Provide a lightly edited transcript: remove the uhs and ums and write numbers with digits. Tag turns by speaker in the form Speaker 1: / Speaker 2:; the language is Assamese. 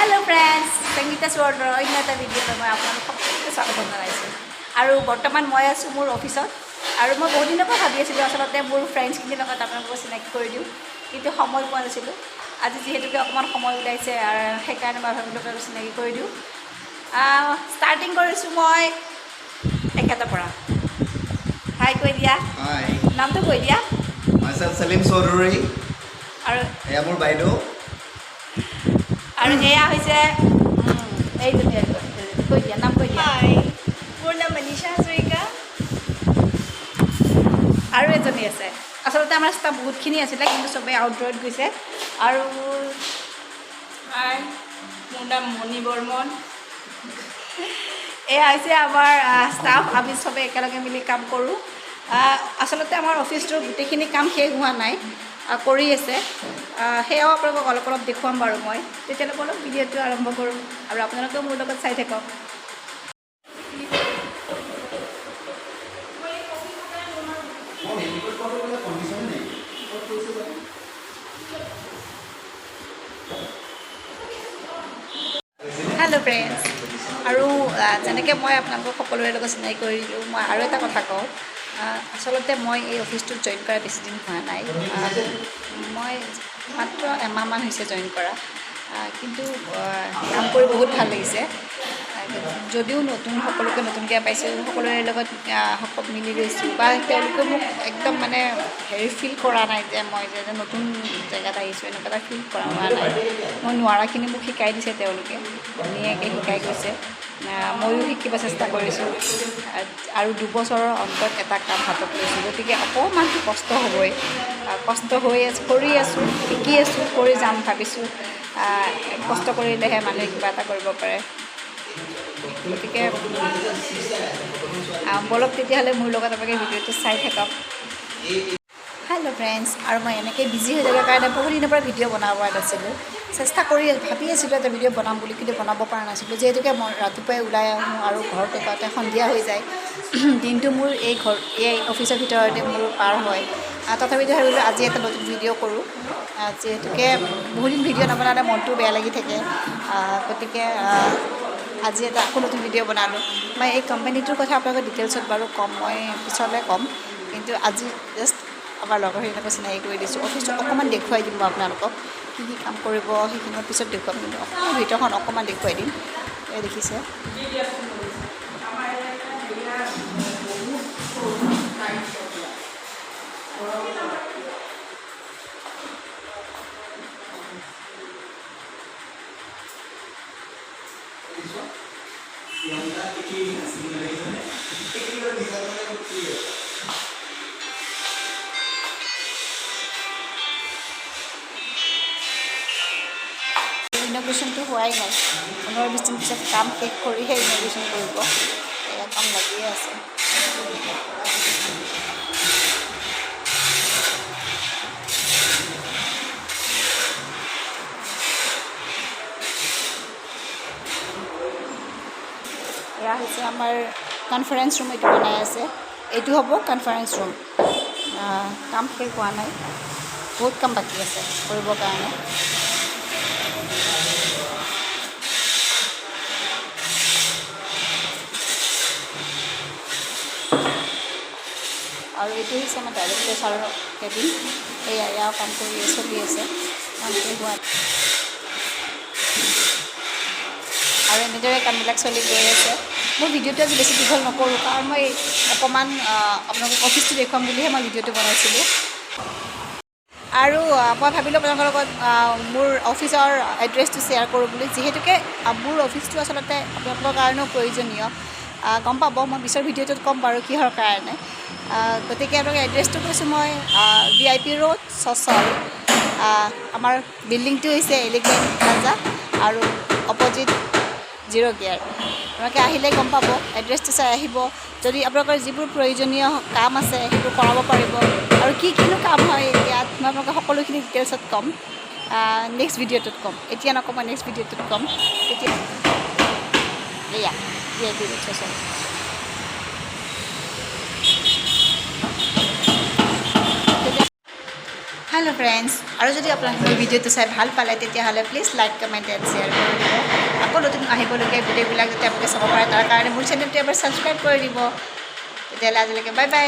Speaker 1: Hello friends, Sangeeta Swarder অন্য এটা ভিডিঅ'ত মই আপোনালোকক সকলোকে স্বাগতম জনাইছোঁ আৰু বৰ্তমান মই আছোঁ মোৰ অফিচত আৰু মই বহুত দিনৰ পৰা ভাবি আছিলোঁ আচলতে মোৰ ফ্ৰেণ্ডছখিনিৰ লগত আপোনালোকক চিনাকি কৰি দিওঁ কিন্তু সময় পোৱা নাছিলোঁ আজি যিহেতুকে অকণমান সময় ওলাইছে আৰু সেইকাৰণে মই ভাবিলোঁ আৰু চিনাকি কৰি দিওঁ ষ্টাৰ্টিং কৰিছোঁ মই এখেতৰ পৰা হাই কৈ দিয়া
Speaker 2: হাই
Speaker 1: নামটো কৈ দিয়া
Speaker 2: myself Salim Chaudhary
Speaker 1: আৰু
Speaker 2: এয়া মোৰ বাইদেউ
Speaker 1: আৰু এয়া হৈছে এইজনী কৈ দিয়া নাম কৈ দিয়া
Speaker 3: হাই মোৰ নাম মনীষা হাজৰিকা
Speaker 1: আৰু এজনী আছে আচলতে আমাৰ ষ্টাফ বহুতখিনি আছিলে কিন্তু চবেই আউটডোৰত গৈছে আৰু
Speaker 3: হাই মোৰ নাম মণি বৰ্মন
Speaker 1: এয়া হৈছে আমাৰ ষ্টাফ আমি চবেই একেলগে মিলি কাম কৰোঁ আচলতে আমাৰ অফিচটোৰ গোটেইখিনি কাম শেষ হোৱা নাই কৰি আছে সেয়াও আপোনালোকক অলপ অলপ দেখুৱাম বাৰু মই তেতিয়ালৈকে অলপ ভিডিঅ'টো আৰম্ভ কৰোঁ আৰু আপোনালোকেও মোৰ লগত চাই থাকক হেল্ল' ফ্ৰেণ্ডছ আৰু যেনেকৈ মই আপোনালোকক সকলোৰে লগত চিনাকি কৰি দিলোঁ মই আৰু এটা কথা কওঁ আচলতে মই এই অফিচটোত জইন কৰা বেছিদিন হোৱা নাই মই মাত্ৰ এমাহমান হৈছে জইন কৰা কিন্তু কাম কৰি বহুত ভাল লাগিছে যদিও নতুন সকলোকে নতুনকৈ পাইছোঁ সকলোৰে লগত মিলি গৈছোঁ বা তেওঁলোকে মোক একদম মানে হেৰি ফিল কৰা নাই যে মই যে নতুন জেগাত আহিছোঁ এনেকুৱা এটা ফিল কৰা হোৱা নাই মই নোৱাৰাখিনি মোক শিকাই দিছে তেওঁলোকে ধুনীয়াকৈ শিকাই গৈছে ময়ো শিকিব চেষ্টা কৰিছোঁ আৰু দুবছৰৰ অন্তত এটা কাম হাতত লৈছোঁ গতিকে অকণমানটো কষ্ট হ'বই কষ্ট হৈ আছোঁ কৰি আছোঁ শিকি আছোঁ কৰি যাম ভাবিছোঁ কষ্ট কৰিলেহে মানুহে কিবা এটা কৰিব পাৰে গতিকে বলক তেতিয়াহ'লে মোৰ লগত আপোনালোকে ভিডিঅ'টো চাই থাকক হেল্ল' ফ্ৰেণ্ডছ আৰু মই এনেকৈ বিজি হৈ থকাৰ কাৰণে বহুত দিনৰ পৰা ভিডিঅ' বনাব পৰা নাছিলোঁ চেষ্টা কৰি ভাবি আছিলোঁ এটা ভিডিঅ' বনাম বুলি কিন্তু বনাব পৰা নাছিলোঁ যিহেতুকে মই ৰাতিপুৱাই ওলাই আহোঁ আৰু ঘৰত পাওঁতে সন্ধিয়া হৈ যায় দিনটো মোৰ এই অফিচৰ ভিতৰতে মোৰ পাৰ হয় তথাপিতো ভাবিলোঁ আজি এটা নতুন ভিডিঅ' কৰোঁ যিহেতুকে বহুদিন ভিডিঅ' নবনালে মনটো বেয়া লাগি থাকে গতিকে আজি এটা আকৌ নতুন ভিডিঅ' বনালোঁ মই এই কোম্পানীটোৰ কথা আপোনালোকক ডিটেইলছত বাৰু ক'ম মই পিছলৈ ক'ম কিন্তু আজি জাষ্ট আমাৰ লগৰখিনিৰ লগত চিনাকি কৰি দিছোঁ অফিচটো অকণমান দেখুৱাই দিম মই আপোনালোকক কি কি কাম কৰিব সেইখিনিৰ পিছত দেখুৱাম কিন্তু অকণমান ভিতৰখন অকণমান দেখুৱাই দিম এই দেখিছে ইনগ্ৰেশ্যনটো হোৱাই নাই 15-20 দিন পিছত কাম শেষ কৰিহে ইনগ্ৰেশ্যন কৰিব এয়া কাম লাগিয়ে আছে এয়া হৈছে আমাৰ কনফাৰেঞ্চ ৰুম এইটো বনাই আছে এইটো হ'ব কনফাৰেঞ্চ ৰুম কাম শেষ হোৱা নাই বহুত কাম বাকী আছে কৰিবৰ কাৰণে আৰু এইটো হৈছে আমাৰ ডাইৰেক্টৰ ছাৰৰ কেবিন এয়াও কাম কৰি চলি আছে কাম কৰি হোৱাত আৰু এনেদৰে কামবিলাক চলি গৈ আছে মোৰ ভিডিঅ'টো আজি বেছি দীঘল নকৰোঁ কাৰণ মই অকণমান আপোনালোকক অফিচটো দেখুৱাম বুলিহে মই ভিডিঅ'টো বনাইছিলোঁ আৰু মই ভাবিলোঁ আপোনালোকৰ লগত মোৰ অফিচৰ এড্ৰেছটো শ্বেয়াৰ কৰোঁ বুলি যিহেতুকে মোৰ অফিচটো আচলতে আপোনালোকৰ কাৰণেও প্ৰয়োজনীয় গম পাব মই পিছৰ ভিডিঅ'টোত ক'ম বাৰু কিহৰ কাৰণে গতিকে আপোনালোকে এড্ৰেছটো কৈছোঁ মই VIP ৰোড চচল আমাৰ বিল্ডিংটো হৈছে এলিগেণ্ট প্লাজা আৰু অপজিট 0 গিয়াৰ আপোনালোকে আহিলে গম পাব এড্ৰেছটো চাই আহিব যদি আপোনালোকৰ যিবোৰ প্ৰয়োজনীয় কাম আছে সেইবোৰ কৰাব পাৰিব আৰু কিনো কাম হয় ইয়াত মই আপোনালোকে সকলোখিনি ডিটেইলছত ক'ম নেক্সট ভিডিঅ'টোত ক'ম এতিয়া নকওঁ মই নেক্সট ভিডিঅ'টোত ক'ম তেতিয়া এয়া VIP ৰোড চচল হেল্ল' ফ্ৰেণ্ডছ, আৰু যদি আপোনালোকে মোৰ ভিডিঅ'টো চাই ভাল পালে তেতিয়াহ'লে please like comment and share কৰি দিব। আকৌ নতুন আহিবলগীয়া ভিডিঅ'বিলাক যাতে আপোনালোকে চাব পাৰে তাৰ কাৰণে মোৰ চেনেলটো এবাৰ ছাবস্ক্ৰাইব কৰি দিব। তেতিয়াহ'লে আজিলৈকে বাই বাই।